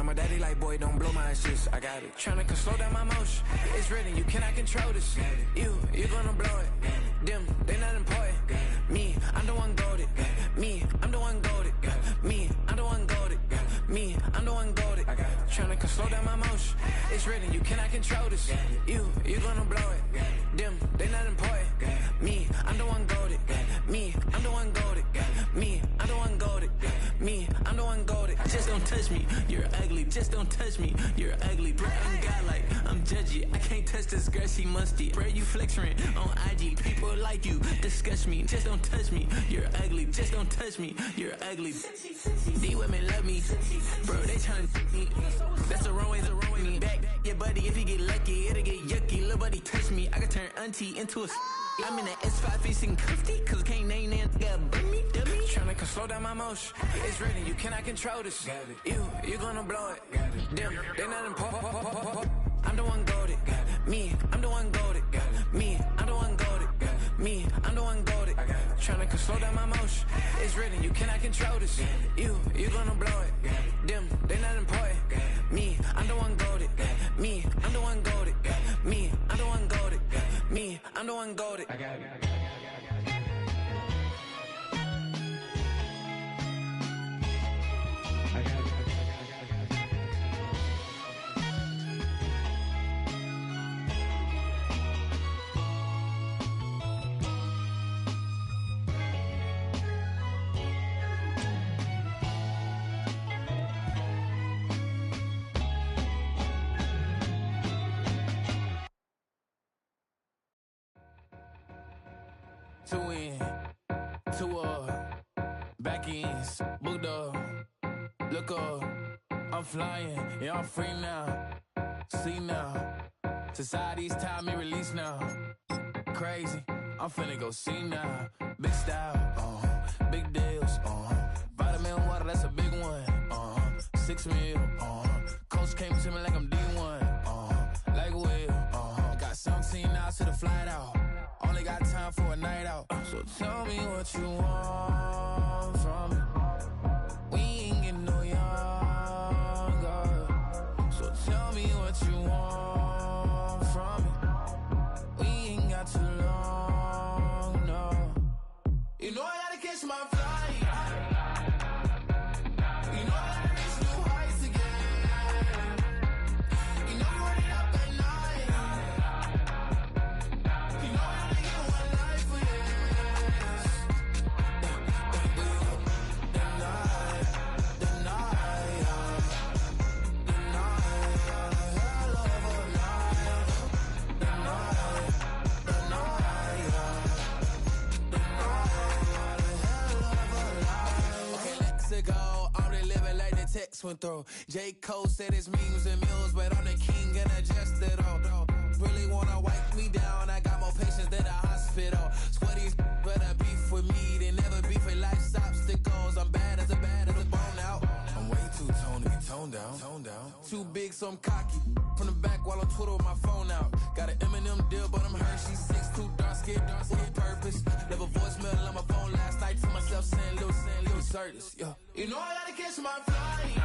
my daddy like, boy, don't blow my assist. I got it. Tryna slow down my motion. It's written, you cannot control this. You gonna blow it. Them, they not important. Me, I'm the one goated. Me, I'm the one goated. Me, I'm the one goated. Me, I'm the one goated. Tryna slow down my motion. It's written, you cannot control this. You gonna blow it. Them, they not important. Me, I'm the one goated. Me, I'm the one goated. Me, I'm the one goated. Me, I'm the one goated. Just don't touch me, you're ugly. Just don't touch me, you're ugly. Bro, I'm godlike, I'm judgy. I can't touch this girl, she musty. Bro, you flexing on IG. People like you disgust me. Just don't touch me, you're ugly. Just don't touch me, you're ugly. These women love me, bro, they tryna me. That's the wrong way, the wrong way. Back your buddy, if he get lucky, it'll get yucky. Little buddy touch me, I can turn auntie into a I'm in that S5 facing comfy, cause can't name that got me, dummy. Tryna slow down my motion. It's written, you cannot control this. You gonna blow it. Them, they not important. I'm the one goated. Me, I'm the one goated. Me, I'm the one goated. Me, I'm the one goated. Tryna slow down my motion. It's written, you cannot control this. You gonna blow it. Them, they not important. Me, I'm the one goated. Me, I'm the one goated. Me, I'm the one goated. Me, I'm the one goated. I got it. Two in, two up, back ends, booked up, look up, I'm flying, yeah, I'm free now, see now, society's time me release now, crazy, I'm finna go see now, big style, big deals, vitamin water, that's a big one, 6 mil, coach came to me like I'm D1, like Will, got 17 hours to the flight out. Only got time for a night out. So tell me what you want from me. We ain't getting no younger. So tell me what you want from me. We ain't got too long, no. You know I gotta catch my flight. You know I gotta reach new heights again. You know I'm running up at night. You know went through. J. Cole said it's memes and mules, but I'm the king and adjust it all. Really wanna wipe me down, I got more patience than a hospital. Sweaty better beef with me than never beef with life's obstacles. I'm bad as a bone out. I'm way too toned to be toned down. Too big, so I'm cocky. From the back while I'm Twitter with my phone out. Got an Eminem deal, but I'm Hershey's 6'2", dark skin with purpose. Never voicemail on my phone last night to myself saying little Curtis, yeah. You know I gotta catch my flight.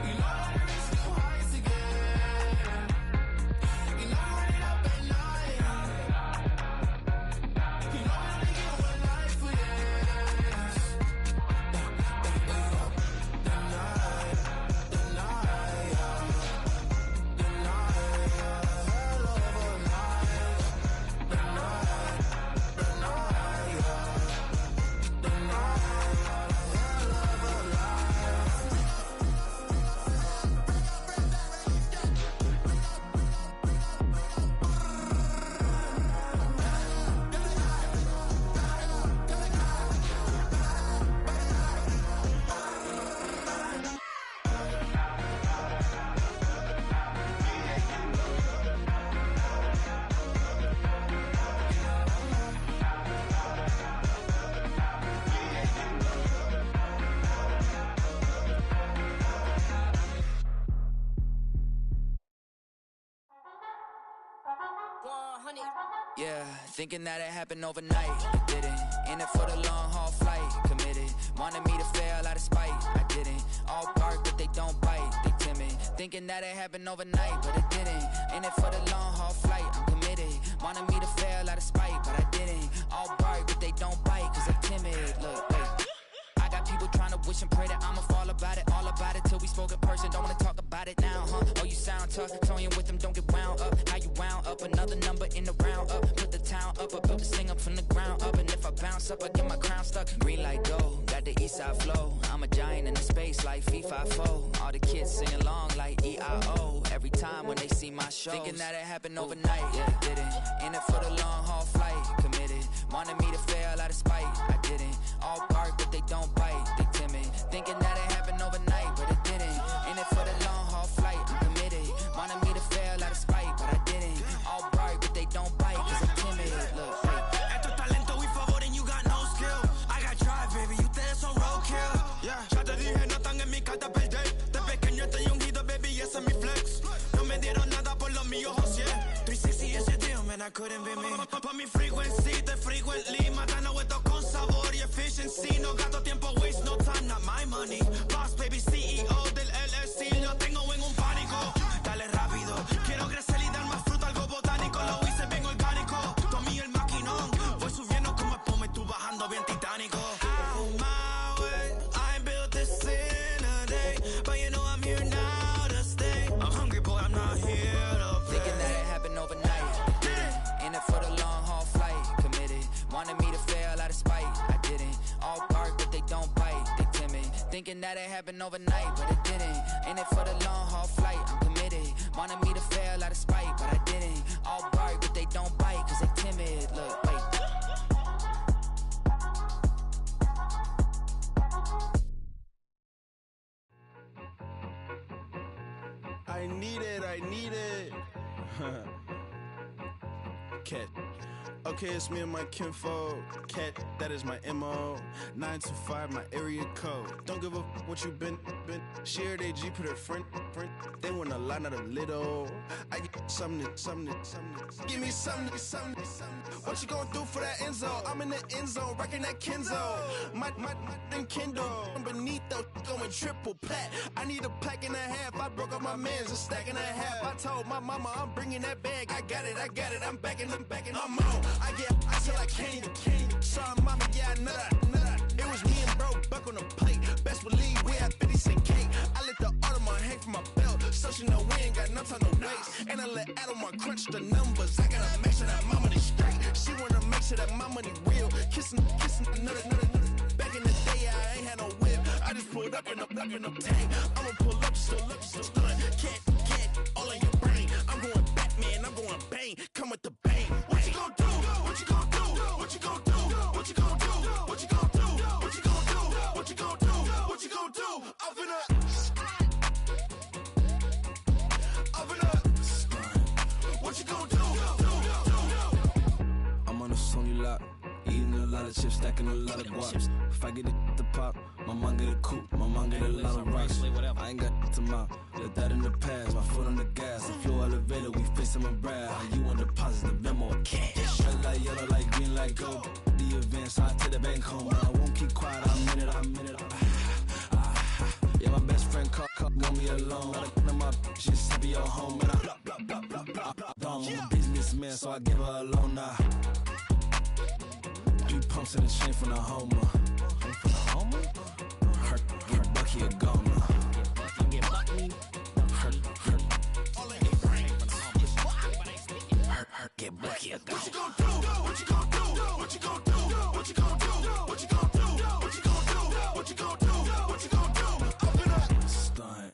You know I gotta reach new heights again. You know I'm running up at night. You know I only get one life for this. The night, hell of a night. The night. Yeah, thinking that it happened overnight, it didn't. In it for the long haul flight, committed. Wanted me to fail out of spite, I didn't. All bark Thinking that it happened overnight, but it didn't. In it for the long haul flight, I'm committed. Wanted me to fail out of spite, but I didn't. All bark, but they don't bite, cause I'm timid. Look, wait. I got people trying to wish and pray that I'ma fall about it, all about it till we spoke in person. Don't wanna talk about it now, huh? Oh, you sound tough, toying with them, don't get wound up. How you wound up? Another number in the round up. Put the town up, I built this thing up from the ground up. And if I bounce up, I get my crown stuck. Green light go, got the east side flow. I'm a giant in the space like FIFA4. All the kids sing along like EIO. Every time when they see my shows. Thinking that it happened overnight, yeah, it didn't. In it for the long haul flight, committed. Wanted me to fail out of spite, I didn't. All bark, but they don't bite, they timid. Thinking that it happened overnight, but it didn't. In it for the long haul flight, I'm committed. Wanted me to fail out of spite, but I didn't. All bark, but they don't bite, cause I'm timid. Look, Esto es talento y favor and you got no skill. I got drive, baby, ustedes son roadkill. Yeah, ya te dije, no están en mi carta perder. De pequeño estoy ungido, baby, y ese es mi flex. No me dieron nada por lo mío, José. 360 is your deal, man, I couldn't be me. Pa' mi frequency, te frequently. Matando esto con sabor y efficiency. No gasto tiempo, waste no time, not my money. Boss, baby, CEO del LLC. Lo tengo en un pánico. Dale rápido, quiero crecer y dar más fruto, algo botánico. Lo hice bien orgánico. Tomé el maquinón. Voy subiendo como espuma y tú bajando bien titánico. Out my way, I built this in a day. But you know I'm here now to stay. I'm hungry, boy, I'm not here to play. thinking that it happened overnight, didn't. In it for the long haul flight, committed. Wanted me to fail out of spite, I didn't. All bark, but they don't bite, they timid. Thinking that it happened overnight, but it didn't. In it for the long haul flight, I'm committed. Wanted me to fail out of spite, but I didn't. All bark, but they don't bite, cause they timid. Look, wait. I need it. Cat. Okay, it's me and my kinfolk. Cat, that is my MO. 925, my area code. Don't give a what you been. Shared AG, put her friend. They want a lot, not a little. I get something. Give me something. What you gonna do for that end zone? I'm in the end zone, rocking that Kenzo. My Kindle. I'm beneath though, going triple plat. I need a pack and a half. I broke up my man's a stack and a half. I told my mama I'm bringing that bag. I got it. I'm backing. I'm on. I till I can't. Sorry, mama, yeah, I know that. It was me and bro, buck on the plate. Best believe we had 50 cent cake. I let the Audemars hang from my belt. So she know we ain't got no time to waste. And I let Audemars crunch the numbers. I gotta make sure that my money straight. She wanna make sure that my money real. Kissing another. Back in the day, I ain't had no whip. I just pulled up in the tank. I'ma pull up just to stun. Cat, all in your brain. I'm going Batman, I'm going bang. Come with the bang. What you gonna do? What you gonna do? What you gonna do? What you gonna do? What you gonna do? What you gonna do? What you gonna do? What you gonna do? Open up. What you gonna do? I'm on a Sony lot, eating a lot of chips, stacking a lot of guaps. If I get it the pop, my mom get a coupe, my mom get a lot of rocks. I ain't got to mouth, let that in the past. My foot on the gas, I flew elevator, we facing my brad. How you want deposit the Venmo or cash? Red light, yellow light, green light, go. The event, so I take the bank home. But I won't keep quiet, I'm in it. Yeah, my best friend got me alone. I my just to be your home, and I'm a businessman, so I give her a loan now. 3 pumps in the chain from the Homer. Her Bucky a goner. Get Bucky a goner. What you gonna do? What you gonna do? What you gonna do? What you gonna do? What you gonna do? What you gonna do? What you gonna do? What you gonna do? Open up. Stunt.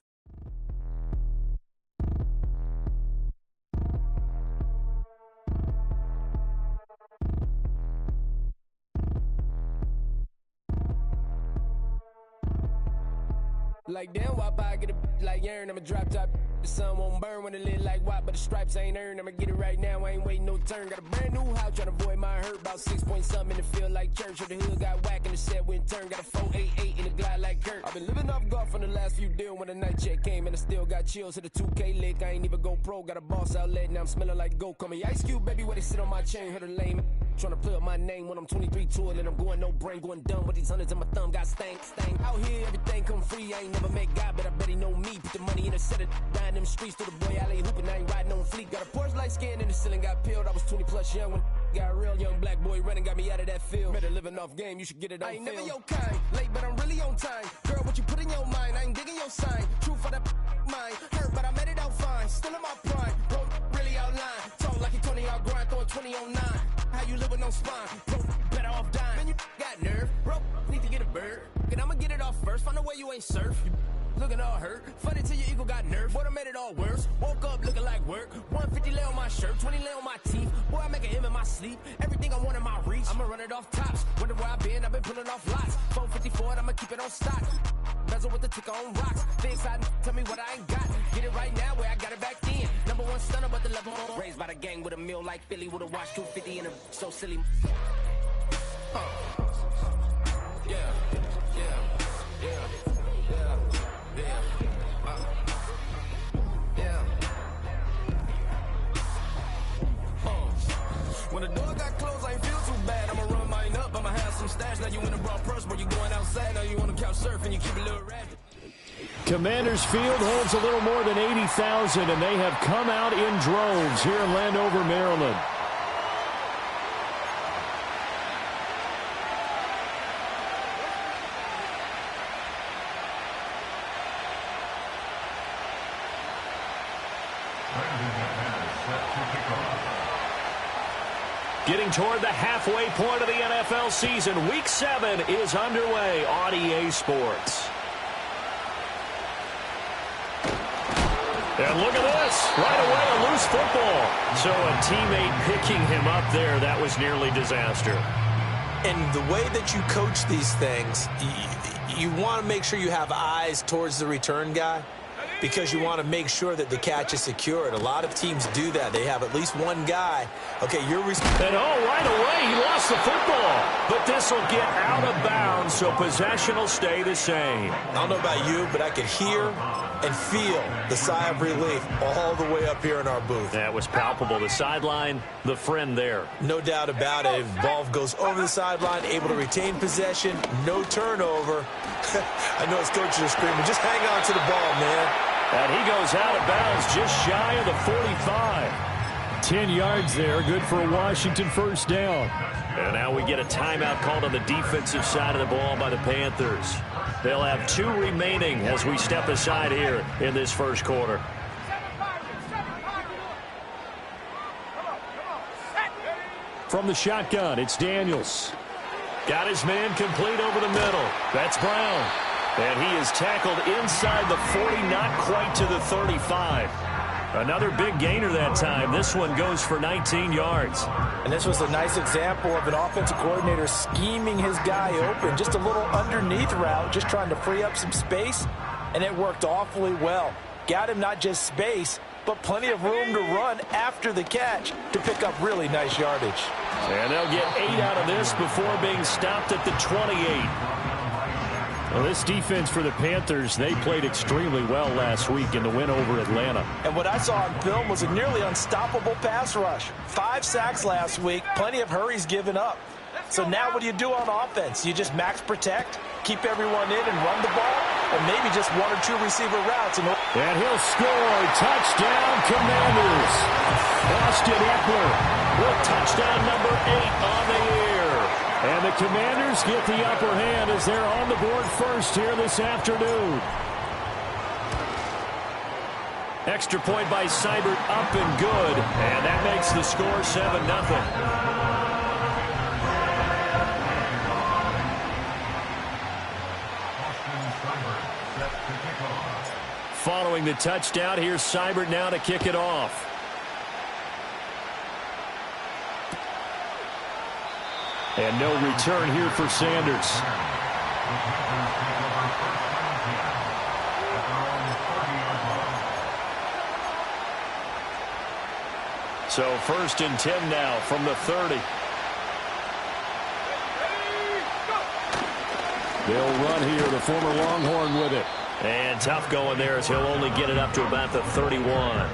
Like damn, why I get a like urn? I'ma drop top. The sun won't burn when it lit like what, but the stripes ain't earned. I'ma get it right now, I ain't waiting no turn. Got a brand new house, tryna avoid my hurt. About 6 point something in the field like church. Or the hood got whack and the set went turn. Got a 488 in the glide like Kurt. I've been living off golf on the last few deals. When the night check came and I still got chills. Hit a 2K lick, I ain't even go pro. Got a boss outlet, now I'm smelling like go. Call me Ice Cube, baby, where they sit on my chain. Heard a lame Trying to play up my name when I'm 23 to it, and I'm going no brain, going dumb with these hundreds in my thumb. Got stank. Out here, everything come free. I ain't never met God, but I bet he know me. Put the money in the set of dying them streets to the boy alley hooping. I ain't riding on fleek. Got a Porsche light skin in the ceiling, got peeled. I was 20 plus young when got a real young black boy running, got me out of that field. Better living off game, you should get it on film. I ain't never your kind, late but I'm really on time. Girl, what you put in your mind, I ain't digging your sign. True for that mind, hurt but I made it out fine. Still in my prime, bro, really outline. Talk like you Tony, I'll grind, throwing 20 on 9. How you live with no spine, bro, better off dying. Man, you got nerve, bro, need to get a bird. And I'ma get it off first, find a way you ain't surf. You looking all hurt, funny till your ego got nerve. Boy, I made it all worse, woke up looking like work. 150 lay on my shirt, 20 lay on my teeth. Boy, I make an M in my sleep, everything I want in my reach. I'ma run it off tops, wonder where I've been pulling off lots. 454, I'ma keep it on stock. Bezel with the ticker on rocks. Big side, tell me what I ain't got. Get it right now where I got it back then. Number one stunner, but the level on. Raised by the gang with a meal like Philly, with a watch 250 and a so silly. Yeah, yeah, yeah, yeah, yeah. When the door got closed, I ain't feel too bad. I'ma run mine up, I'ma have some stash. Now you in a broad purse, where you going outside. Now you on the couch surfing, you keep a little ratchet. Commanders Field holds a little more than 80,000, and they have come out in droves here in Landover, Maryland. Getting toward the halfway point of the NFL season, Week 7 is underway on EA Sports. And look at this. Right away, a loose football. So a teammate picking him up there, that was nearly disaster. And the way that you coach these things, you want to make sure you have eyes towards the return guy because you want to make sure that the catch is secured. A lot of teams do that. They have at least one guy. Okay, you're... And right away, he lost the football. But this will get out of bounds, so possession will stay the same. I don't know about you, but I could hear and feel the sigh of relief all the way up here in our booth. That was palpable. The sideline, the friend there. No doubt about it. Ball goes over the sideline, able to retain possession, no turnover. I know his coaches are screaming, just hang on to the ball, man. And he goes out of bounds just shy of the 45. 10 yards there, good for a Washington first down. And now we get a timeout called on the defensive side of the ball by the Panthers. They'll have 2 remaining as we step aside here in this first quarter. From the shotgun, it's Daniels. Got his man complete over the middle. That's Brown. And he is tackled inside the 40, not quite to the 35. Another big gainer that time. This one goes for 19 yards. And this was a nice example of an offensive coordinator scheming his guy open. Just a little underneath route, just trying to free up some space. And it worked awfully well. Got him not just space, but plenty of room to run after the catch to pick up really nice yardage. And they'll get 8 out of this before being stopped at the 28. Well, this defense for the Panthers, they played extremely well last week in the win over Atlanta. And what I saw on film was a nearly unstoppable pass rush. 5 sacks last week, plenty of hurries given up. So now what do you do on offense? You just max protect, keep everyone in and run the ball, or maybe just 1 or 2 receiver routes. And he'll score. Touchdown, Commanders. Austin Eckler with touchdown number 8 on the year. And the Commanders get the upper hand as they're on the board first here this afternoon. Extra point by Seibert, up and good. And that makes the score 7-0. Following the touchdown, here's Seibert now to kick it off. And no return here for Sanders. So 1st and 10 now from the 30. They'll run here, the former Longhorn with it. And tough going there as he'll only get it up to about the 31.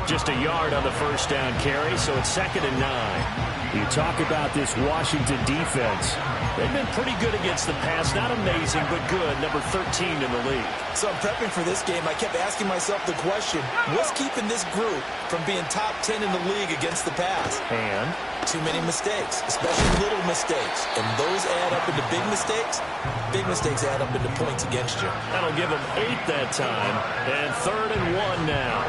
Just a yard on the first down carry, so it's 2nd and 9. You talk about this Washington defense. They've been pretty good against the pass. Not amazing, but good. Number 13 in the league. So I'm prepping for this game. I kept asking myself the question, what's keeping this group from being top 10 in the league against the pass? And? Too many mistakes, especially little mistakes. And those add up into big mistakes. Big mistakes add up into points against you. That'll give them 8 that time. And 3rd and 1 now.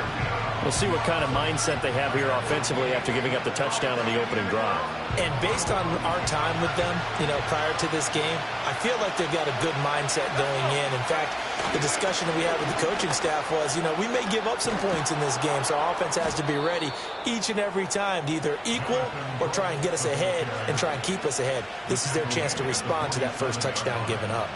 We'll see what kind of mindset they have here offensively after giving up the touchdown on the opening drive. And based on our time with them, prior to this game, I feel like they've got a good mindset going in. In fact, the discussion that we had with the coaching staff was, we may give up some points in this game, so our offense has to be ready each and every time to either equal or try and get us ahead and try and keep us ahead. This is their chance to respond to that first touchdown given up.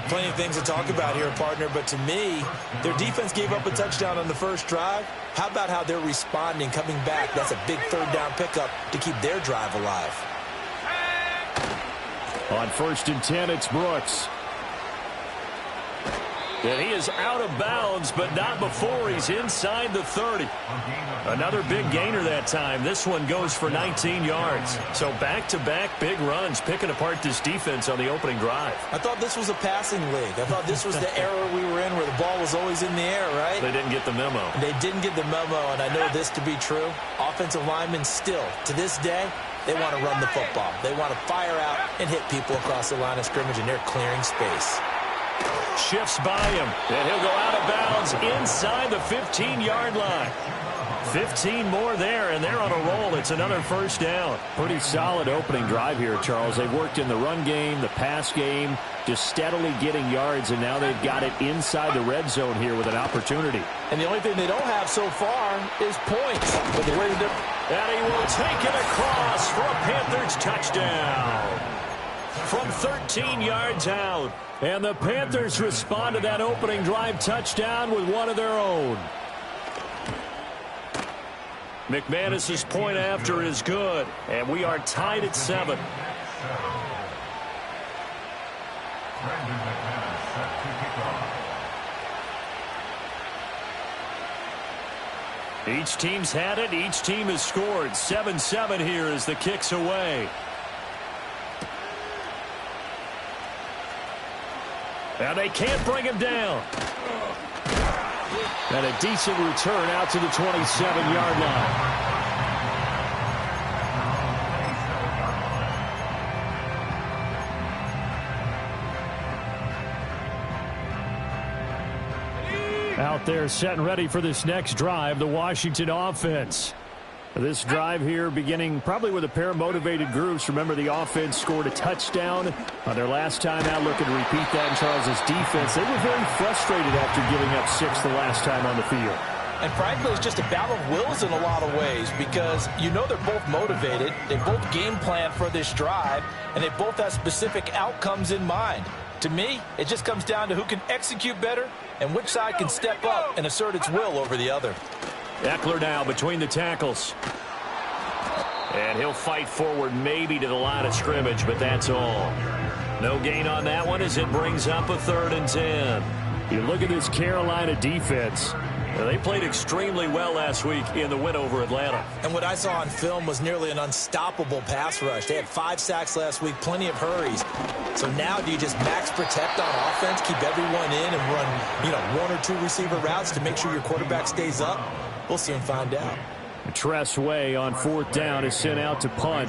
Plenty of things to talk about here, partner, but to me, their defense gave up a touchdown on the first drive. How about how they're responding, coming back? That's a big 3rd down pickup to keep their drive alive. On 1st and 10, it's Brooks. And he is out of bounds, but not before he's inside the 30. Another big gainer that time. This one goes for 19 yards. So back-to-back big runs, picking apart this defense on the opening drive. I thought this was a passing league. I thought this was the era we were in where the ball was always in the air, right? They didn't get the memo. They didn't get the memo, and I know this to be true. Offensive linemen still, to this day, they want to run the football. They want to fire out and hit people across the line of scrimmage, and they're clearing space. Shifts by him, and he'll go out of bounds inside the 15-yard line. 15 more there, and they're on a roll. It's another 1st down. Pretty solid opening drive here, Charles. They've worked in the run game, the pass game, just steadily getting yards, and now they've got it inside the red zone here with an opportunity. And the only thing they don't have so far is points. But the way to and he will take it across for a Panthers touchdown. From 13 yards out. And the Panthers respond to that opening drive touchdown with one of their own. McManus's point after is good, and we are tied at 7. Each team's had it. Each team has scored. 7-7 here as the kick's away. And they can't bring him down. And a decent return out to the 27-yard line. Out there set and ready for this next drive, the Washington offense. This drive here beginning probably with a pair of motivated groups. Remember, the offense scored a touchdown on their last time out. Looking to repeat that in Charles's defense. They were very frustrated after giving up 6 the last time on the field. And frankly, it's just a battle of wills in a lot of ways because they're both motivated. They both game plan for this drive, and they both have specific outcomes in mind. To me, it just comes down to who can execute better and which side can step up and assert its will over the other. Eckler now between the tackles. And he'll fight forward maybe to the line of scrimmage, but that's all. No gain on that one as it brings up a 3rd and 10. You look at this Carolina defense. They played extremely well last week in the win over Atlanta. And what I saw on film was nearly an unstoppable pass rush. They had 5 sacks last week, plenty of hurries. So now do you just max protect on offense, keep everyone in and run, 1 or 2 receiver routes to make sure your quarterback stays up? We'll soon find out. Tress Way on 4th down is sent out to punt.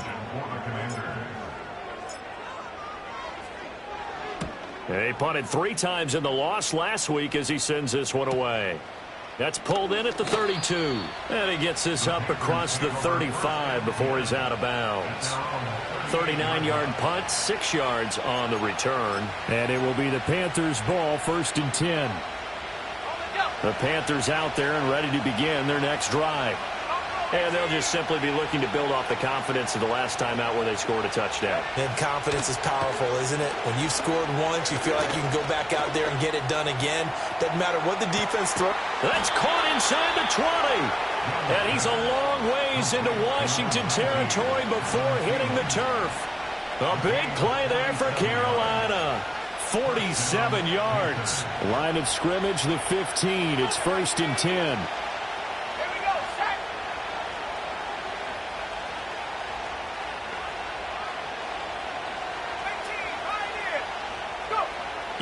He punted 3 times in the loss last week as he sends this one away. That's pulled in at the 32. And he gets this up across the 35 before he's out of bounds. 39-yard punt, 6 yards on the return. And it will be the Panthers' ball, 1st and 10. The Panthers out there and ready to begin their next drive. And they'll just simply be looking to build off the confidence of the last time out where they scored a touchdown. And confidence is powerful, isn't it? When you've scored once, you feel like you can go back out there and get it done again. Doesn't matter what the defense throws. That's caught inside the 20. And he's a long ways into Washington territory before hitting the turf. A big play there for Carolina. 47 yards. Line of scrimmage, the 15. It's 1st and 10.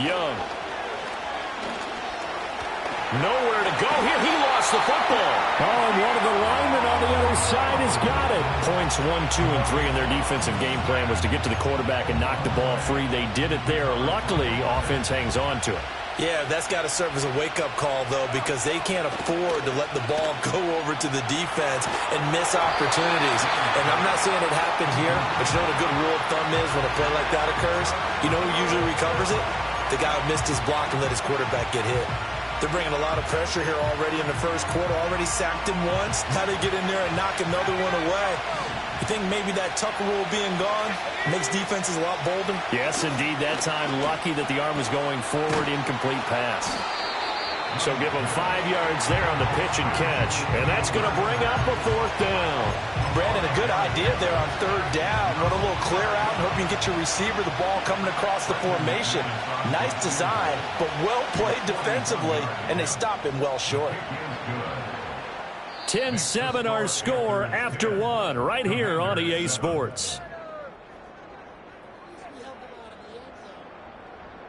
Young. Nowhere to go here. He lost the football. Oh, and one of the linemen on the other side has got it. Points 1, 2, and 3 in their defensive game plan was to get to the quarterback and knock the ball free. They did it there. Luckily, offense hangs on to it. Yeah, that's got to serve as a wake-up call, though, because they can't afford to let the ball go over to the defense and miss opportunities. And I'm not saying it happened here, but you know what a good rule of thumb is when a play like that occurs? You know who usually recovers it? The guy who missed his block and let his quarterback get hit. They're bringing a lot of pressure here already in the first quarter. Already sacked him once. Now they get in there and knock another one away. You think maybe that Tucker rule being gone makes defenses a lot bolder? Yes, indeed. That time, lucky that the arm was going forward. Incomplete pass. So give them 5 yards there on the pitch and catch. And that's going to bring up a 4th down. Brandon, a good idea there on 3rd down. Run a little clear out and hope you can get your receiver the ball coming across the formation. Nice design, but well played defensively, and they stop him well short. 10-7 our score after 1 right here on EA Sports.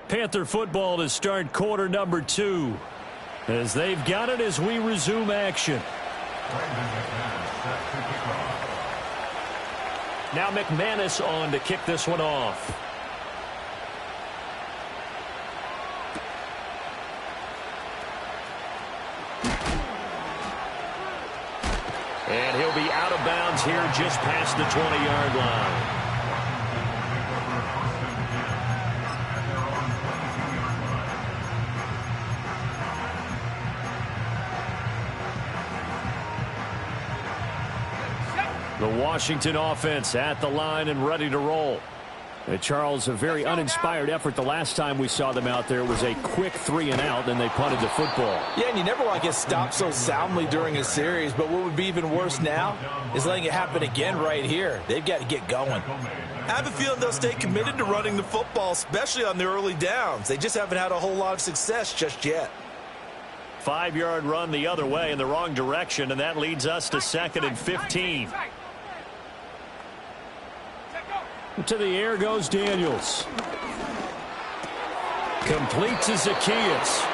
Panther football to start quarter number 2. As they've got it as we resume action. Now McManus on to kick this one off. And he'll be out of bounds here just past the 20-yard line. The Washington offense at the line and ready to roll. Charles, a very uninspired effort the last time we saw them out there. It was a quick 3-and-out, then they punted the football. Yeah, and you never want to get stopped so soundly during a series, but what would be even worse now is letting it happen again right here. They've got to get going. I have a feeling they'll stay committed to running the football, especially on the early downs. They just haven't had a whole lot of success just yet. 5-yard run the other way in the wrong direction, and that leads us to 2nd and 15. To the air goes Daniels. Complete to Zacchaeus.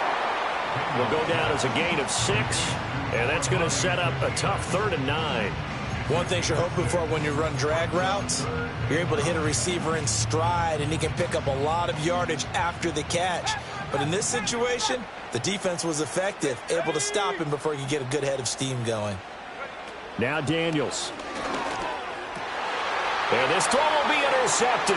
Will go down as a gain of 6, and that's going to set up a tough 3rd and 9. One thing you're hoping for when you run drag routes, you're able to hit a receiver in stride, and he can pick up a lot of yardage after the catch. But in this situation, the defense was effective, able to stop him before he could get a good head of steam going. Now Daniels. And this throw will be intercepted.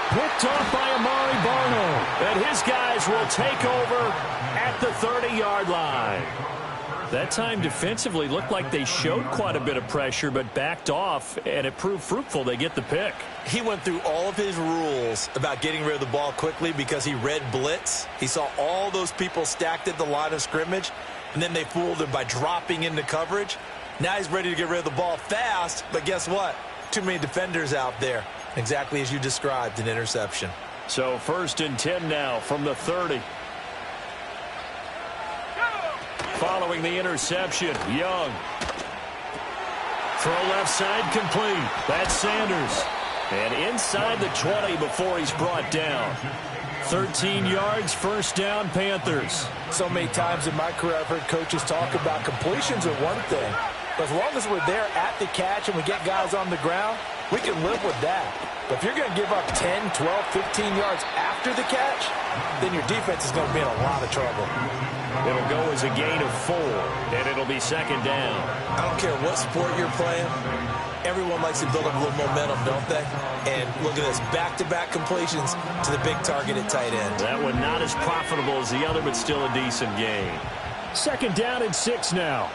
Picked off by Amari Barno. And his guys will take over at the 30-yard line. That time defensively looked like they showed quite a bit of pressure but backed off, and it proved fruitful. They get the pick. He went through all of his rules about getting rid of the ball quickly because he read blitz. He saw all those people stacked at the line of scrimmage, and then they fooled him by dropping into coverage. Now he's ready to get rid of the ball fast, but guess what? Too many defenders out there. Exactly as you described, an interception. So 1st and 10 now from the 30. Following the interception, Young. Throw left side complete. That's Sanders. And inside the 20 before he's brought down. 13 yards, 1st down, Panthers. So many times in my career I've heard coaches talk about completions are one thing. But as long as we're there at the catch and we get guys on the ground, we can live with that. But if you're going to give up 10, 12, 15 yards after the catch, then your defense is going to be in a lot of trouble. It'll go as a gain of 4, and it'll be 2nd down. I don't care what sport you're playing. Everyone likes to build up a little momentum, don't they? And look at this, back-to-back completions to the big target at tight end. That one not as profitable as the other, but still a decent gain. 2nd down and 6 now.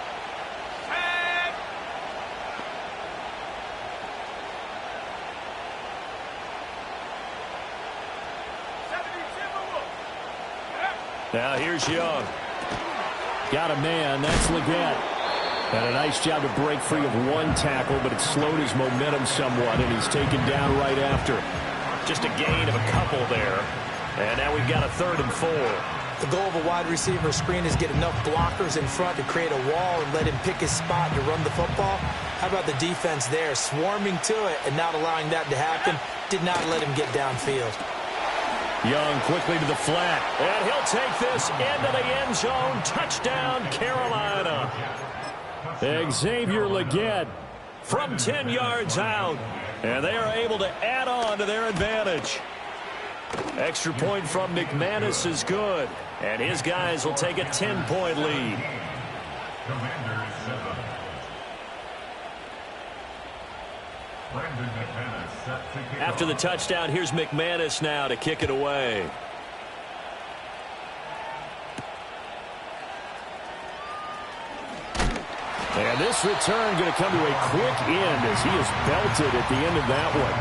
Now here's Young. Got a man. That's Leggett. And a nice job to break free of one tackle, but it slowed his momentum somewhat, and he's taken down right after. Just a gain of a couple there. And now we've got a 3rd and 4. The goal of a wide receiver screen is get enough blockers in front to create a wall and let him pick his spot to run the football. How about the defense there, swarming to it and not allowing that to happen? Did not let him get downfield. Young quickly to the flat, and he'll take this into the end zone. Touchdown, Carolina. Xavier Legette from 10 yards out, and they are able to add on to their advantage. Extra point from McManus is good, and his guys will take a 10-point lead. After the touchdown, here's McManus now to kick it away. And this return going to come to a quick end as he is belted at the end of that one.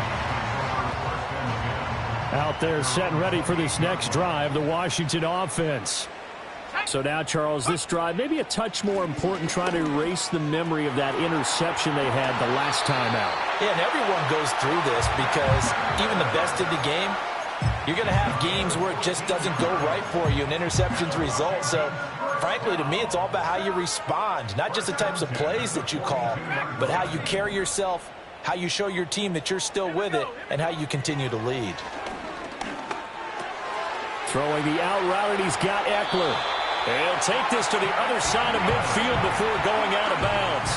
Out there set and ready for this next drive, the Washington offense. So now, Charles, this drive maybe a touch more important, trying to erase the memory of that interception they had the last time out. Yeah, and everyone goes through this because even the best in the game, you're going to have games where it just doesn't go right for you and interceptions result. So, frankly, to me, it's all about how you respond, not just the types of plays that you call, but how you carry yourself, how you show your team that you're still with it, and how you continue to lead. Throwing the out route, and he's got Eckler. He'll take this to the other side of midfield before going out of bounds.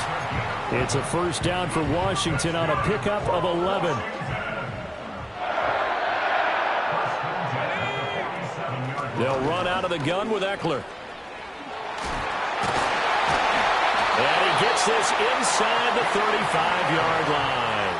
It's a first down for Washington on a pickup of 11. They'll run out of the gun with Eckler. And he gets this inside the 35-yard line.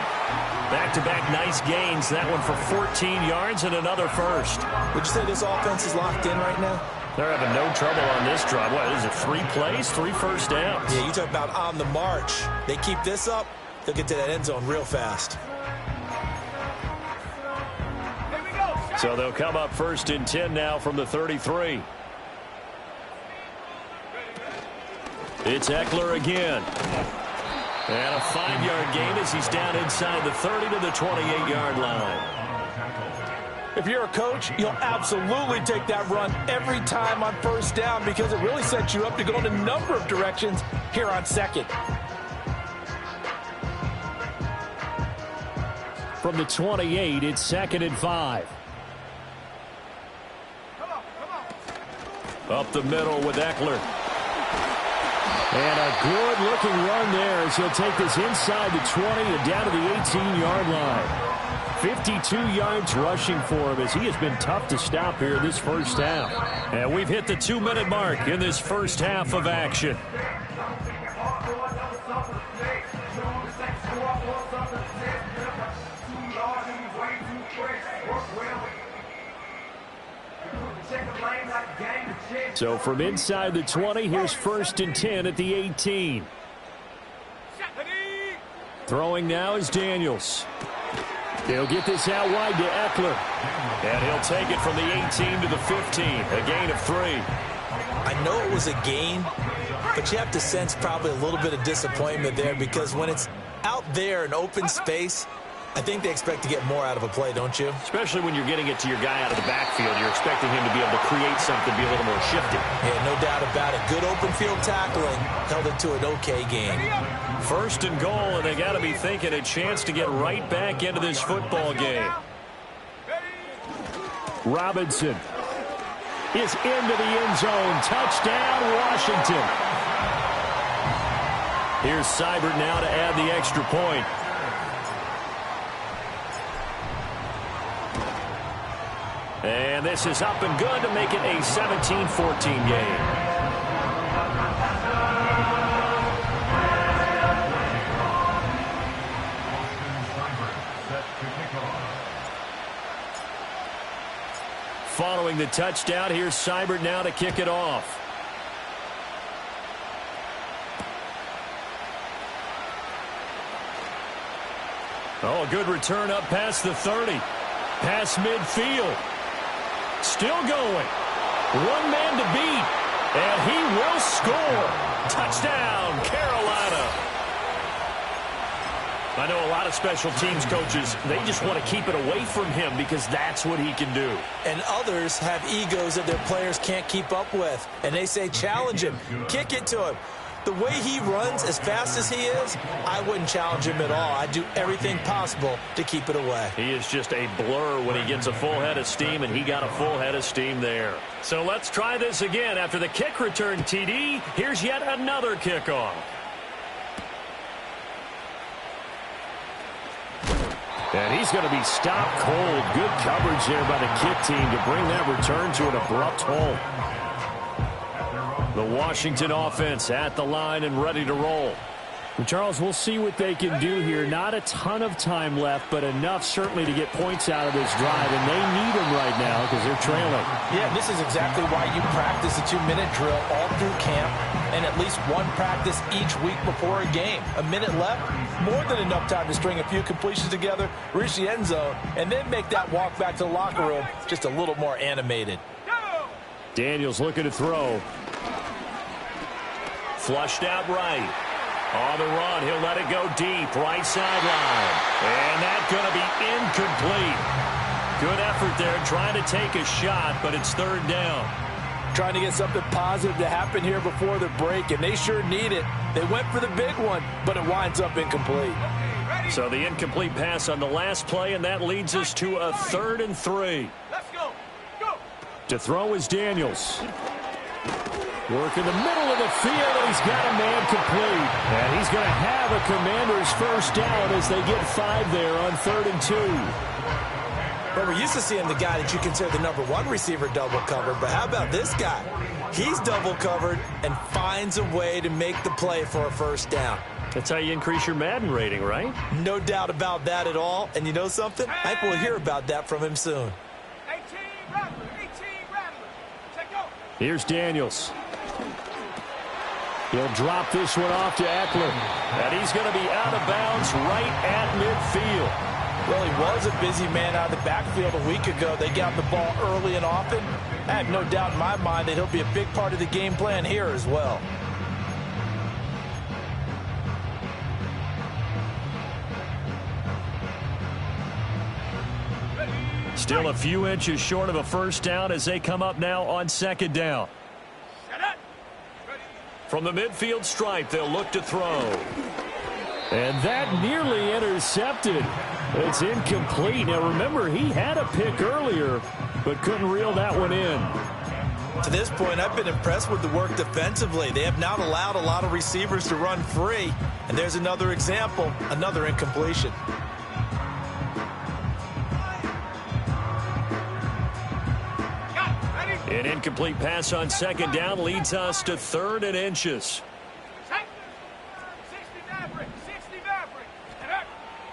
Back-to-back nice gains. That one for 14 yards and another first. Would you say this offense is locked in right now? They're having no trouble on this drive. What is it, 3 plays, 3 first downs? Yeah, you talk about on the march. They keep this up, they'll get to that end zone real fast. So they'll come up first and 10 now from the 33. It's Eckler again. And a 5-yard gain as he's down inside the 30 to the 28-yard line. If you're a coach, you'll absolutely take that run every time on first down because it really sets you up to go in a number of directions here on second. From the 28, it's 2nd and 5. Up the middle with Eckler. And a good-looking run there as he'll take this inside the 20 and down to the 18-yard line. 52 yards rushing for him as he has been tough to stop here this first half. And we've hit the 2-minute mark in this first half of action. So from inside the 20, here's 1st and 10 at the 18. Throwing now is Daniels. He'll get this out wide to Eckler. And he'll take it from the 18 to the 15. A gain of 3. I know it was a gain, but you have to sense probably a little bit of disappointment there because when it's out there in open space, I think they expect to get more out of a play, don't you? Especially when you're getting it to your guy out of the backfield. You're expecting him to be able to create something, be a little more shifty. Yeah, no doubt about it. Good open field tackling held it to an okay game. 1st and goal, and they got to be thinking a chance to get right back into this football game. Robinson is into the end zone. Touchdown, Washington. Here's Seibert now to add the extra point. And this is up and good to make it a 17-14 game. Following the touchdown, here's Seibert now to kick it off. Oh, a good return up past the 30. Past midfield. Still going. One man to beat. And he will score. Touchdown, Carolina. I know a lot of special teams coaches, they just want to keep it away from him because that's what he can do. And others have egos that their players can't keep up with. And they say, challenge him. Kick it to him. The way he runs as fast as he is, I wouldn't challenge him at all. I'd do everything possible to keep it away. He is just a blur when he gets a full head of steam, and he got a full head of steam there. So let's try this again. After the kick return TD, here's yet another kickoff. And he's going to be stopped cold. Good coverage there by the kick team to bring that return to an abrupt halt. The Washington offense at the line and ready to roll. Well, Charles, we'll see what they can do here. Not a ton of time left, but enough certainly to get points out of this drive, and they need them right now because they're trailing. Yeah, this is exactly why you practice a 2-minute drill all through camp and at least one practice each week before a game. A minute left, more than enough time to string a few completions together, reach the end zone, and then make that walk back to the locker room just a little more animated. Daniels looking to throw. Flushed out right. On the run, he'll let it go deep, right sideline. And that's going to be incomplete. Good effort there, trying to take a shot, but it's third down. Trying to get something positive to happen here before the break, and they sure need it. They went for the big one, but it winds up incomplete. So the incomplete pass on the last play, and that leads us to a 3rd and 3. Let's go. Go. To throw is Daniels. Work in the middle of the field, and he's got a man complete. And he's going to have a Commanders first down as they get 5 there on 3rd and 2. But we're used to seeing the guy that you consider the number 1 receiver double covered. But how about this guy? He's double covered and finds a way to make the play for a first down. That's how you increase your Madden rating, right? No doubt about that at all. And you know something? I think we'll hear about that from him soon. 18 Rattler. Take go. Here's Daniels. He'll drop this one off to Eckler. And he's going to be out of bounds right at midfield. Well, he was a busy man out of the backfield a week ago. They got the ball early and often. I have no doubt in my mind that he'll be a big part of the game plan here as well. Still a few inches short of a first down as they come up now on 2nd down. From the midfield stripe, they'll look to throw. And that nearly intercepted. It's incomplete. Now, remember, he had a pick earlier, but couldn't reel that one in. To this point, I've been impressed with the work defensively. They have not allowed a lot of receivers to run free. And there's another example, another incompletion. An incomplete pass on 2nd down leads us to 3rd and inches.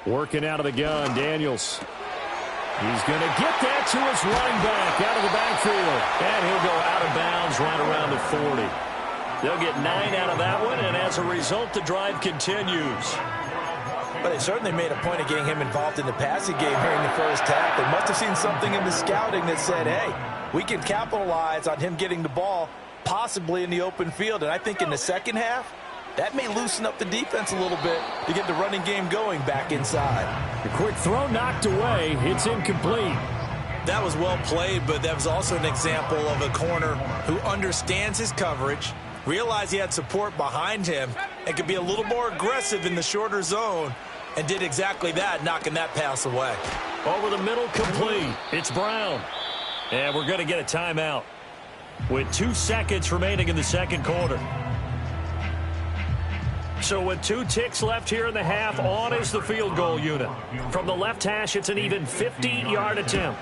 Working out of the gun, Daniels. He's going to get that to his running back out of the backfield. And he'll go out of bounds right around the 40. They'll get 9 out of that one, and as a result, the drive continues. But they certainly made a point of getting him involved in the passing game here in the first half. They must have seen something in the scouting that said, hey, we can capitalize on him getting the ball possibly in the open field. And I think in the second half, that may loosen up the defense a little bit to get the running game going back inside. A quick throw knocked away. It's incomplete. That was well played, but that was also an example of a corner who understands his coverage, realized he had support behind him, and could be a little more aggressive in the shorter zone, and did exactly that, knocking that pass away. Over the middle, complete. It's Brown. And we're going to get a timeout with 2 seconds remaining in the second quarter. So with 2 ticks left here in the half, on is the field goal unit. From the left hash, it's an even 50-yard attempt.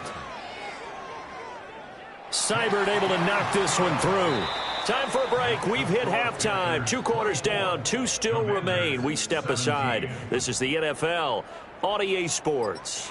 Seibert able to knock this one through. Time for a break. We've hit halftime. 2 quarters down, 2 still remain. We step aside. This is the NFL on EA Sports.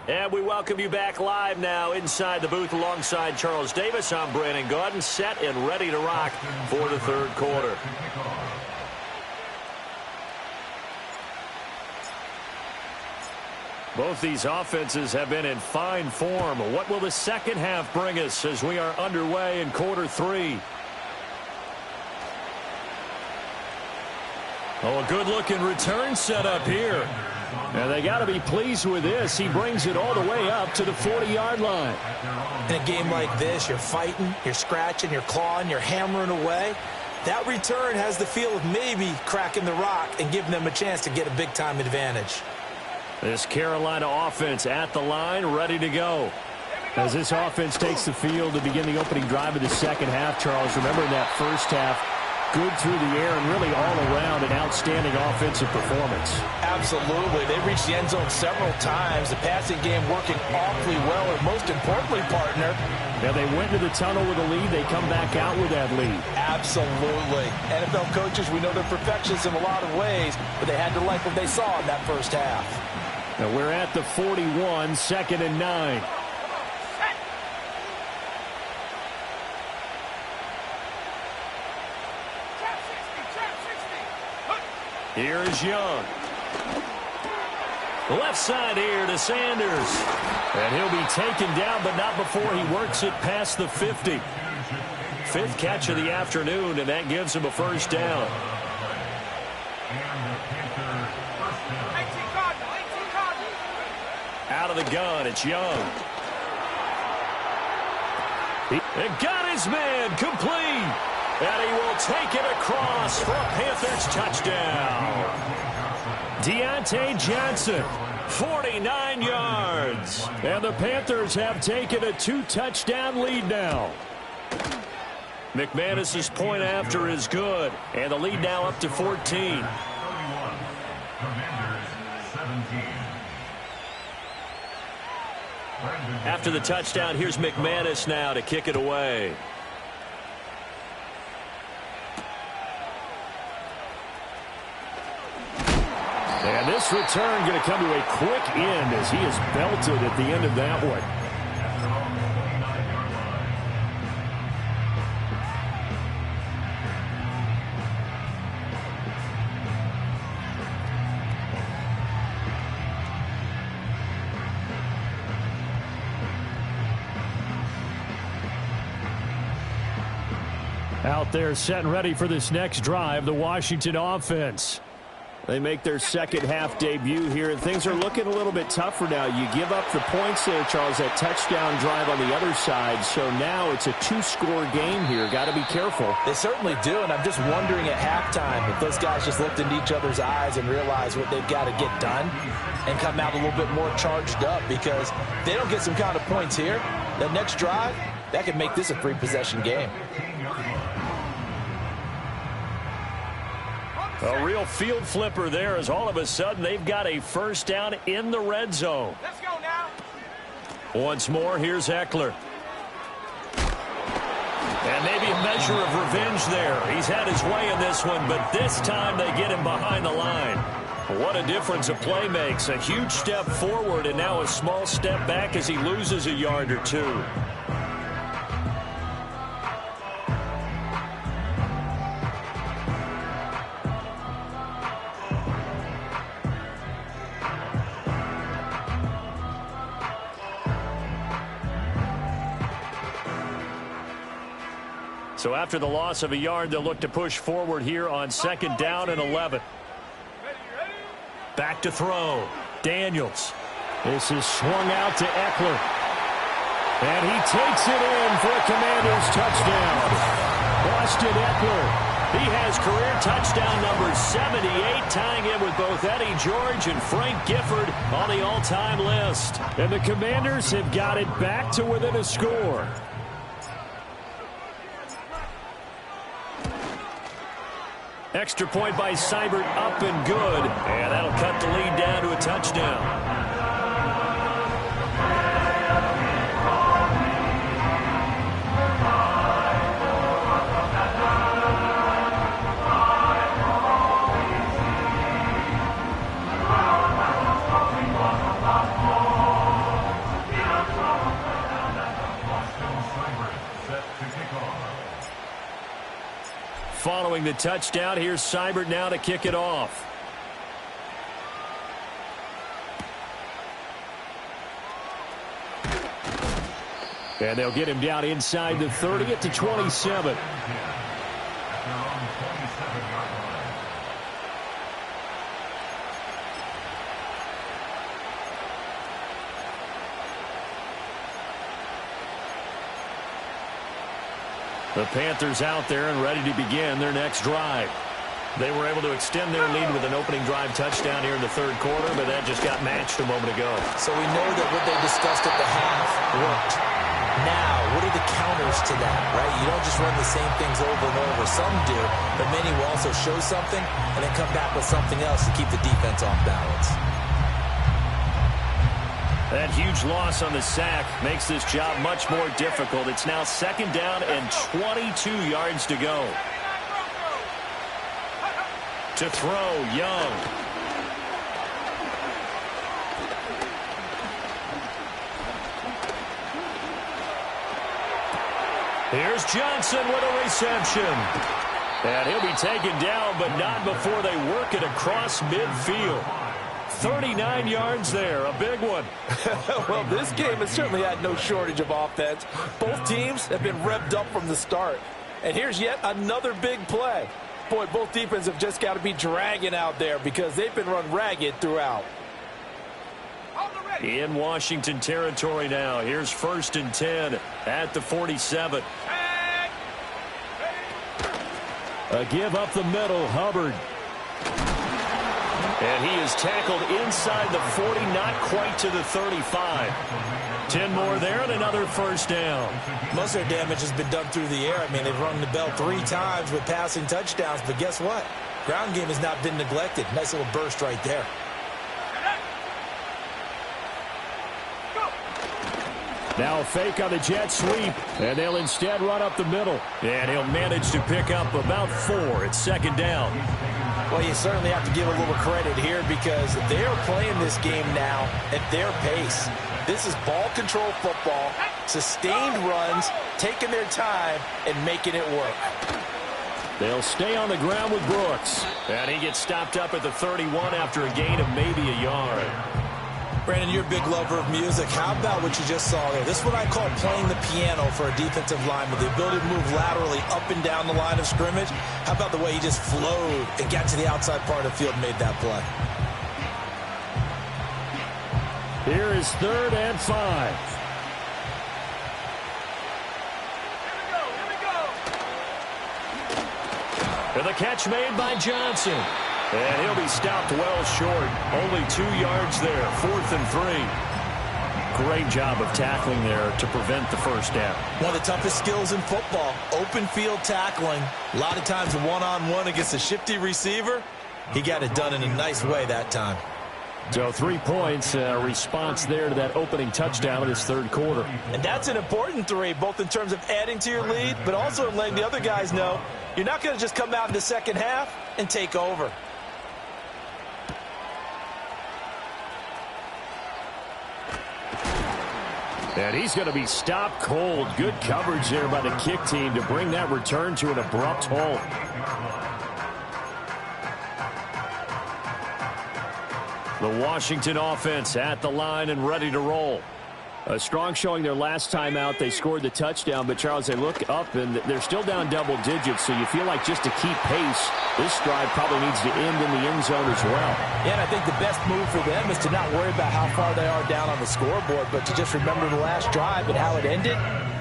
And we welcome you back live now inside the booth alongside Charles Davis. I'm Brandon Gaudin, set and ready to rock for the third quarter. Both these offenses have been in fine form. What will the second half bring us as we are underway in quarter 3? Oh, a good-looking return set up here. And they got to be pleased with this. He brings it all the way up to the 40-yard line. In a game like this, you're fighting, you're scratching, you're clawing, you're hammering away. That return has the feel of maybe cracking the rock and giving them a chance to get a big-time advantage. This Carolina offense at the line, ready to go. As this offense takes the field to begin the opening drive of the second half, Charles, remember in that first half, good through the air and really all around an outstanding offensive performance. Absolutely. They reached the end zone several times. The passing game working awfully well, and most importantly, partner. Yeah, they went to the tunnel with a lead. They come back out with that lead. Absolutely. NFL coaches, we know they're perfectionists in a lot of ways, but they had to like what they saw in that first half. Now we're at the 41, 2nd and 9. Here's Young. Left side here to Sanders. And he'll be taken down, but not before he works it past the 50. 5th catch of the afternoon, and that gives him a first down. Out of the gun, it's Young. He got his man complete. And he will take it across for a Panthers touchdown. Deontay Johnson, 49 yards. And the Panthers have taken a 2-touchdown lead now. McManus's point after is good. And the lead now up to 14. After the touchdown, here's McManus now to kick it away. And this return going to come to a quick end as he is belted at the end of that one. Out there set and ready for this next drive, the Washington offense. They make their second half debut here, and things are looking a little bit tougher now. You give up the points there, Charles, that touchdown drive on the other side. So now it's a 2-score game here. Got to be careful. They certainly do, and I'm just wondering at halftime if those guys just looked into each other's eyes and realize what they've got to get done and come out a little bit more charged up, because if they don't get some kind of points here, that next drive, that could make this a 3-possession game. A real field flipper there, as all of a sudden they've got a first down in the red zone. Let's go now. Once more, here's Eckler. And maybe a measure of revenge there. He's had his way in this one, but this time they get him behind the line. What a difference a play makes. A huge step forward and now a small step back as he loses a yard or two. So after the loss of a yard, they'll look to push forward here on 2nd down and 11. Back to throw. Daniels. This is swung out to Eckler. And he takes it in for a Commanders touchdown. Austin Eckler. He has career touchdown number 78, tying in with both Eddie George and Frank Gifford on the all-time list. And the Commanders have got it back to within a score. Extra point by Seibert, up and good. And that'll cut the lead down to a touchdown. Following the touchdown, here's Seibert now to kick it off. And they'll get him down inside the 30 at the 27. The Panthers out there and ready to begin their next drive. They were able to extend their lead with an opening drive touchdown here in the third quarter, but that just got matched a moment ago. So we know that what they discussed at the half worked. Now, what are the counters to that, right? You don't just run the same things over and over. Some do, but many will also show something and then come back with something else to keep the defense off balance. That huge loss on the sack makes this job much more difficult. It's now second down and 22 yards to go. To throw, Young. Here's Johnson with a reception. And he'll be taken down, but not before they work it across midfield. 39 yards there, a big one. Well, this game has certainly had no shortage of offense. Both teams have been revved up from the start. And here's yet another big play. Boy, both defenses have just got to be dragging out there because they've been run ragged throughout. In Washington territory now. Here's 1st and 10 at the 47. A give up the middle, Hubbard. And he is tackled inside the 40, not quite to the 35. 10 more there and another first down. Most of their damage has been done through the air. I mean, they've rung the bell 3 times with passing touchdowns, but guess what? Ground game has not been neglected. Nice little burst right there. Now a fake on the jet sweep, and they'll instead run up the middle. And he'll manage to pick up about 4 at second down. Well, you certainly have to give a little credit here because they are playing this game now at their pace. This is ball control football, sustained runs, taking their time, and making it work. They'll stay on the ground with Brooks. And he gets stopped up at the 31 after a gain of maybe a yard. Brandon, you're a big lover of music. How about what you just saw there? This is what I call playing the piano for a defensive lineman. The ability to move laterally up and down the line of scrimmage. How about the way he just flowed and got to the outside part of the field and made that play? Here is 3rd and 5. And the catch made by Johnson. And he'll be stopped well short. Only 2 yards there. 4th and 3. Great job of tackling there to prevent the first down. One of the toughest skills in football, open field tackling. A lot of times one-on-one against a shifty receiver. He got it done in a nice way that time. So 3 points, a response there to that opening touchdown of this third quarter. And that's an important 3, both in terms of adding to your lead, but also in letting the other guys know you're not going to just come out in the second half and take over. And he's going to be stopped cold. Good coverage there by the kick team to bring that return to an abrupt halt. The Washington offense at the line and ready to roll. A strong showing their last time out. They scored the touchdown, but Charles, they look up and they're still down double digits, so you feel like just to keep pace, this drive probably needs to end in the end zone as well. Yeah, and I think the best move for them is to not worry about how far they are down on the scoreboard, but to just remember the last drive and how it ended.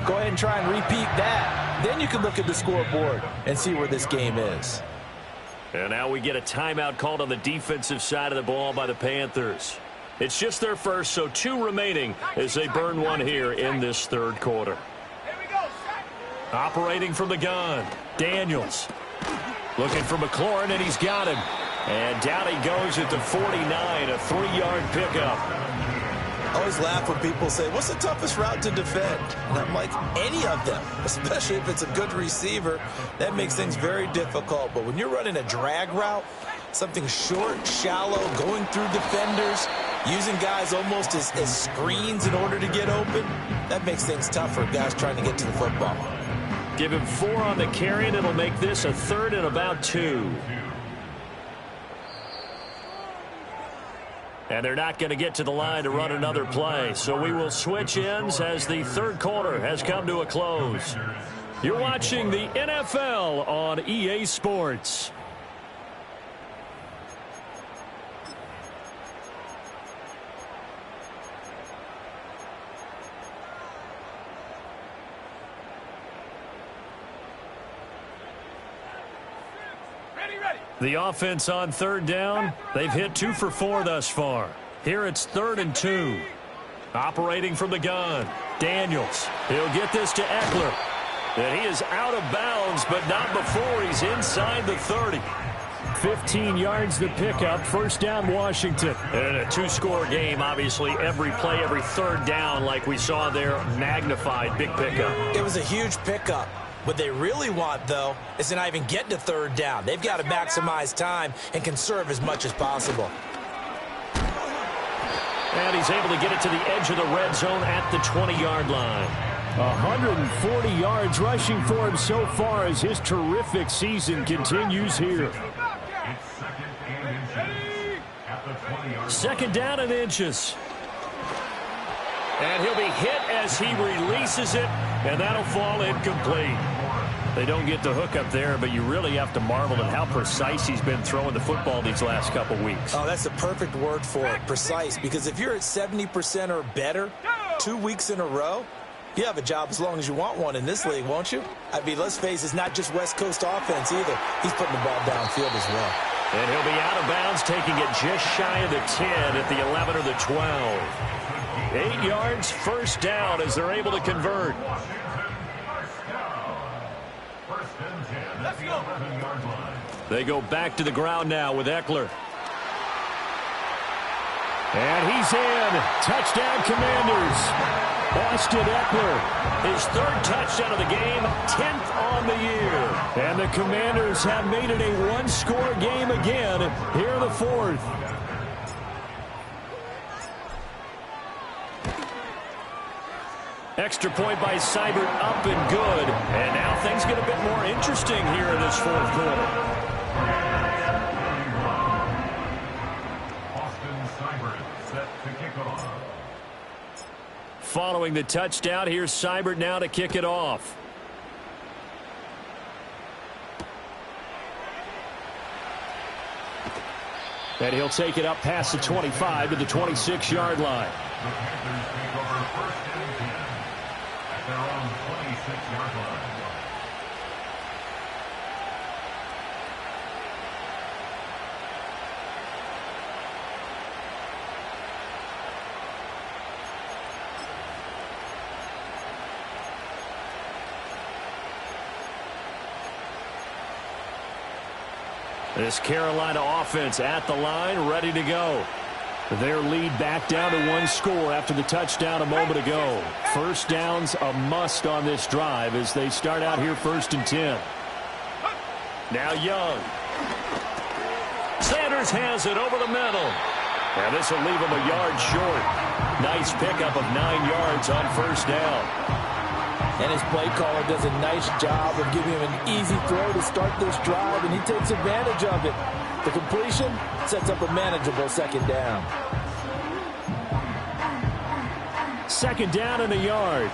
Go ahead and try and repeat that. Then you can look at the scoreboard and see where this game is. And now we get a timeout called on the defensive side of the ball by the Panthers. It's just their first, so 2 remaining as they burn one here in this third quarter. Operating from the gun, Daniels. Looking for McLaurin, and he's got him. And down he goes at the 49, a 3-yard pickup. I always laugh when people say, what's the toughest route to defend? And I'm like, any of them, especially if it's a good receiver. That makes things very difficult. But when you're running a drag route, something short, shallow, going through defenders, using guys almost as screens in order to get open, that makes things tough for guys trying to get to the football. Give him 4 on the carry, and it'll make this a 3rd and about 2. And they're not going to get to the line to run another play. So we will switch ends as the third quarter has come to a close. You're watching the NFL on EA Sports. The offense on third down, they've hit 2 for 4 thus far. Here it's 3rd and 2. Operating from the gun, Daniels. He'll get this to Eckler. And he is out of bounds, but not before he's inside the 30. 15 yards the pickup, first down Washington. And a 2-score game, obviously, every play, every third down like we saw there, magnified, big pickup. It was a huge pickup. What they really want, though, is to not even get to third down. They've got to maximize time and conserve as much as possible. And he's able to get it to the edge of the red zone at the 20-yard line. 140 yards rushing for him so far as his terrific season continues here. Second down and inches. And he'll be hit as he releases it, and that'll fall incomplete. They don't get the hook up there, but you really have to marvel at how precise he's been throwing the football these last couple weeks. Oh, that's the perfect word for it, precise, because if you're at 70% or better 2 weeks in a row, you have a job as long as you want one in this league, won't you? I mean, let's face it, it's not just West Coast offense either. He's putting the ball downfield as well. And he'll be out of bounds, taking it just shy of the 10 at the 11 or the 12. 8 yards, first down as they're able to convert. They go back to the ground now with Eckler. And he's in. Touchdown, Commanders. Austin Eckler. His 3rd touchdown of the game, 10th on the year. And the Commanders have made it a 1-score game again here in the 4th. Extra point by Seibert, up and good. And now things get a bit more interesting here in this 4th quarter. Following the touchdown, here's Seibert now to kick it off. And he'll take it up past the 25 to the 26-yard line. The Panthers take over 1st and 10 at their own 26-yard line. This Carolina offense at the line, ready to go. Their lead back down to 1 score after the touchdown a moment ago. First down's a must on this drive as they start out here 1st and 10. Now Young. Sanders has it over the middle. And this will leave him a yard short. Nice pickup of 9 yards on first down. And his play caller does a nice job of giving him an easy throw to start this drive, and he takes advantage of it. The completion sets up a manageable second down. Second down and a yard.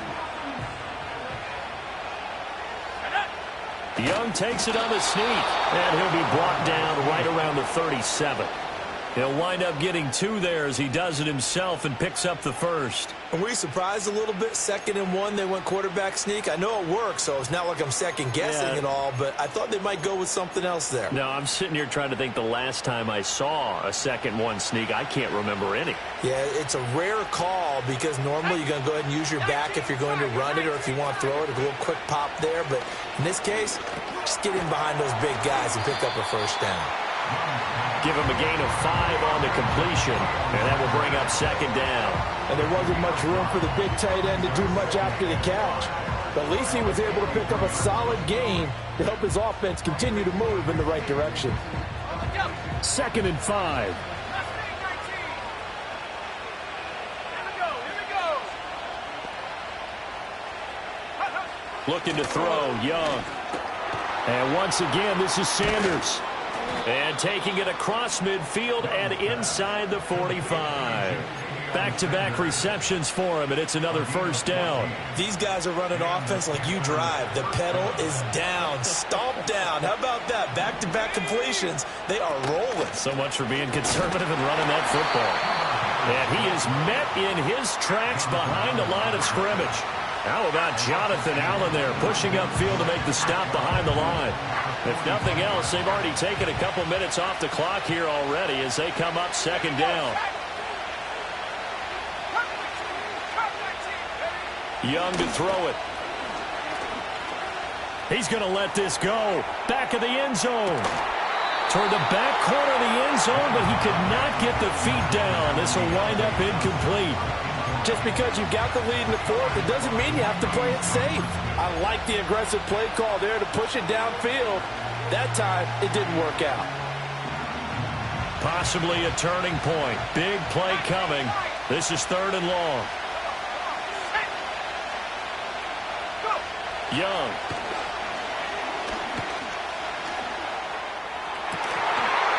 Young takes it on the sneak, and he'll be brought down right around the 37. He'll wind up getting 2 there as he does it himself and picks up the first. And we surprised a little bit. 2nd and 1, they went quarterback sneak. I know it works, so it's not like I'm second-guessing at all, but I thought they might go with something else there. No, I'm sitting here trying to think the last time I saw a 2nd-1 sneak. I can't remember any. Yeah, it's a rare call because normally you're going to go ahead and use your back if you're going to run it or if you want to throw it, a little quick pop there. But in this case, just get in behind those big guys and pick up a first down. Give him a gain of 5 on the completion, and that will bring up second down. And there wasn't much room for the big tight end to do much after the catch. But at least he was able to pick up a solid gain to help his offense continue to move in the right direction. 2nd and 5. Looking to throw, Young. And once again, this is Sanders. And taking it across midfield and inside the 45. Back-to-back receptions for him, and it's another first down. These guys are running offense like you drive. The pedal is down, stomp down. How about that? Back-to-back completions. They are rolling. So much for being conservative and running that football. And he is met in his tracks behind the line of scrimmage. How about Jonathan Allen there, pushing upfield to make the stop behind the line? If nothing else, they've already taken a couple minutes off the clock here already as they come up second down. Young to throw it. He's going to let this go. Back of the end zone. Toward the back corner of the end zone, but he could not get the feet down. This will wind up incomplete. Just because you've got the lead in the fourth, it doesn't mean you have to play it safe. I like the aggressive play call there to push it downfield. That time, it didn't work out. Possibly a turning point. Big play coming. This is 3rd and long. Young.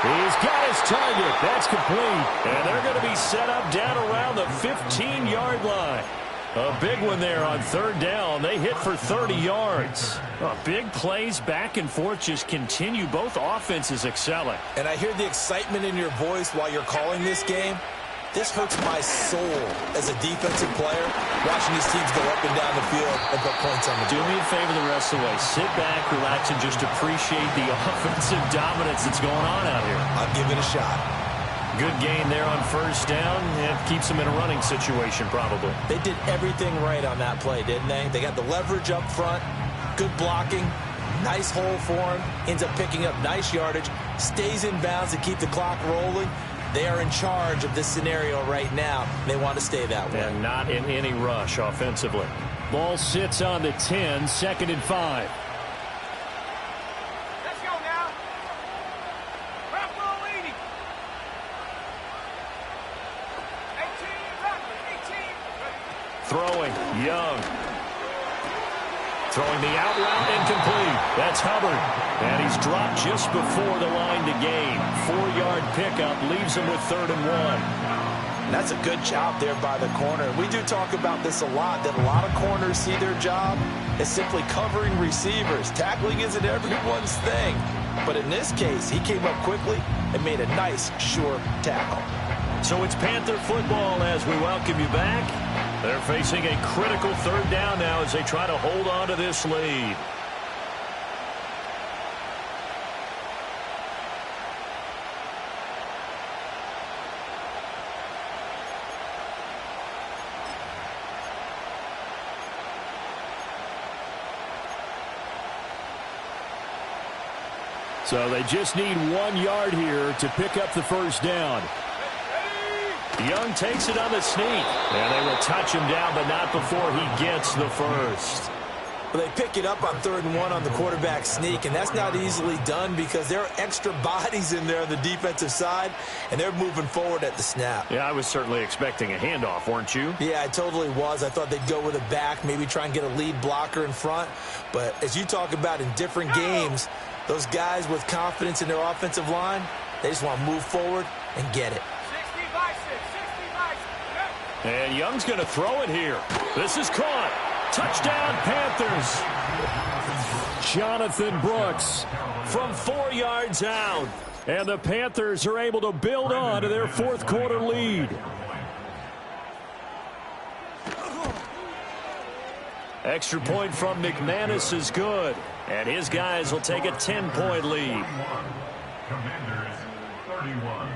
He's got his target. That's complete. And they're going to be set up down around the 15-yard line. A big one there on 3rd down. They hit for 30 yards. Big plays back and forth just continue. Both offenses excelling. And I hear the excitement in your voice while you're calling this game. This hurts my soul as a defensive player, watching these teams go up and down the field and put points on the board. Do me a favor the rest of the way. Sit back, relax, and just appreciate the offensive dominance that's going on out here. I'll give it a shot. Good gain there on 1st down. It keeps them in a running situation, probably. They did everything right on that play, didn't they? They got the leverage up front, good blocking, nice hole for him, ends up picking up nice yardage, stays in bounds to keep the clock rolling. They are in charge of this scenario right now. They want to stay that way. And not in any rush offensively. Ball sits on the 10, 2nd and 5. Let's go now. Buffalo leading. 18. Throwing, Young. Throwing the out route, incomplete. That's Hubbard. And he's dropped just before the line to gain. 4-yard pickup leaves him with 3rd and 1. That's a good job there by the corner. We do talk about this a lot, that a lot of corners see their job as simply covering receivers. Tackling isn't everyone's thing. But in this case, he came up quickly and made a nice, sure tackle. So it's Panther football as we welcome you back. They're facing a critical 3rd down now as they try to hold on to this lead. So they just need 1 yard here to pick up the 1st down. Young takes it on the sneak. And they will touch him down, but not before he gets the 1st. Well, they pick it up on 3rd and 1 on the quarterback sneak, and that's not easily done because there are extra bodies in there on the defensive side, and they're moving forward at the snap. Yeah, I was certainly expecting a handoff, weren't you? Yeah, I totally was. I thought they'd go with a back, maybe try and get a lead blocker in front. But as you talk about in different games, those guys with confidence in their offensive line, they just want to move forward and get it. And Young's going to throw it here. This is caught. Touchdown, Panthers. Jonathan Brooks from 4 yards out. And the Panthers are able to build on to their 4th quarter lead. Extra point from McManus is good. And his guys will take a 10-point lead. Commanders 31.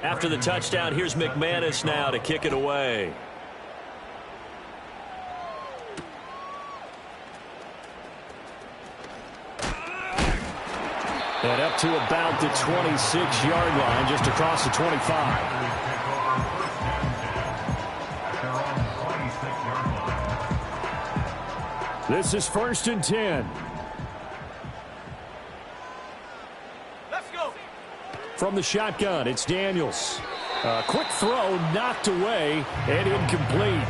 After the touchdown, here's McManus now to kick it away. And up to about the 26-yard line, just across the 25. This is 1st and 10. Let's go. From the shotgun, it's Daniels. A quick throw knocked away and incomplete.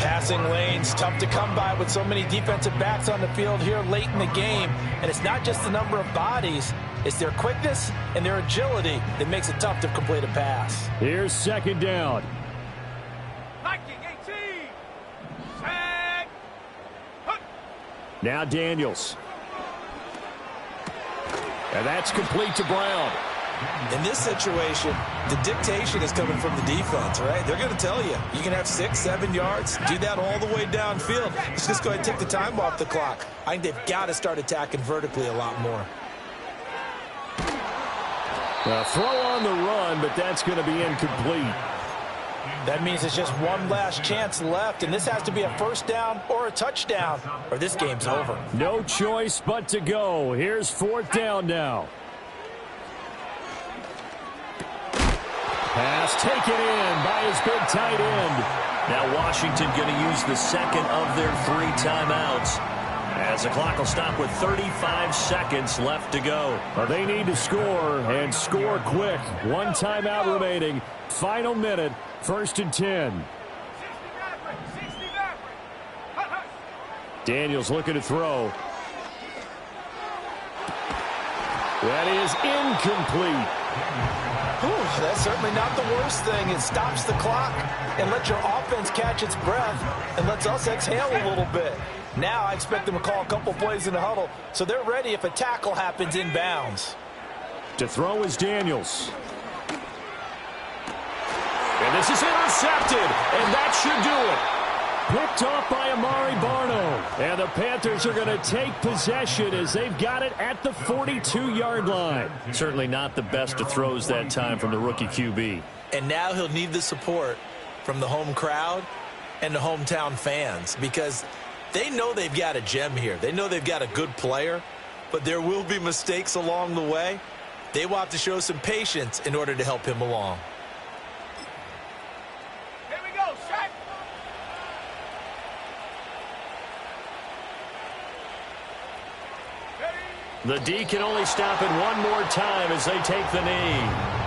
Passing lanes, tough to come by with so many defensive backs on the field here late in the game. And it's not just the number of bodies, it's their quickness and their agility that makes it tough to complete a pass. Here's second down. Now Daniels. And that's complete to Brown. In this situation, the dictation is coming from the defense, right? They're going to tell you, you can have 6, 7 yards, do that all the way downfield. Let's just go ahead and take the time off the clock. I think they've got to start attacking vertically a lot more. A throw on the run, but that's going to be incomplete. That means it's just one last chance left, and this has to be a first down or a touchdown, or this game's over. No choice but to go. Here's fourth down now. Pass taken in by his big tight end. Now Washington going to use the second of their 3 timeouts, as the clock will stop with 35 seconds left to go. Well, they need to score, and score quick. 1 timeout remaining. Final minute, 1st and 10. Daniels looking to throw. That is incomplete. Whew, that's certainly not the worst thing. It stops the clock and lets your offense catch its breath and lets us exhale a little bit. Now I expect them to call a couple plays in the huddle, so they're ready if a tackle happens inbounds. To throw is Daniels. And this is intercepted, and that should do it. Picked off by Amari Barno. And the Panthers are going to take possession as they've got it at the 42-yard line. Certainly not the best of throws that time from the rookie QB. And now he'll need the support from the home crowd and the hometown fans, because they know they've got a gem here. They know they've got a good player, but there will be mistakes along the way. They will have to show some patience in order to help him along. The D can only stop it one more time as they take the knee.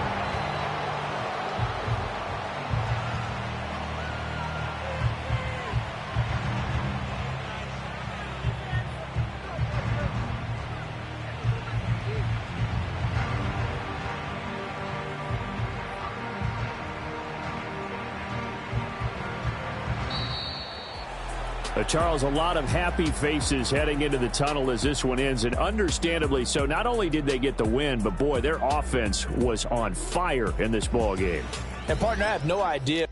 Charles, a lot of happy faces heading into the tunnel as this one ends, and understandably so. Not only did they get the win, but boy, their offense was on fire in this ball game. And partner, I have no idea.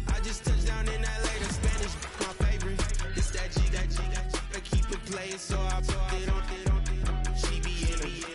I just touched down in LA, the Spanish, my favorite. This that G, I keep it playing, so I put it on.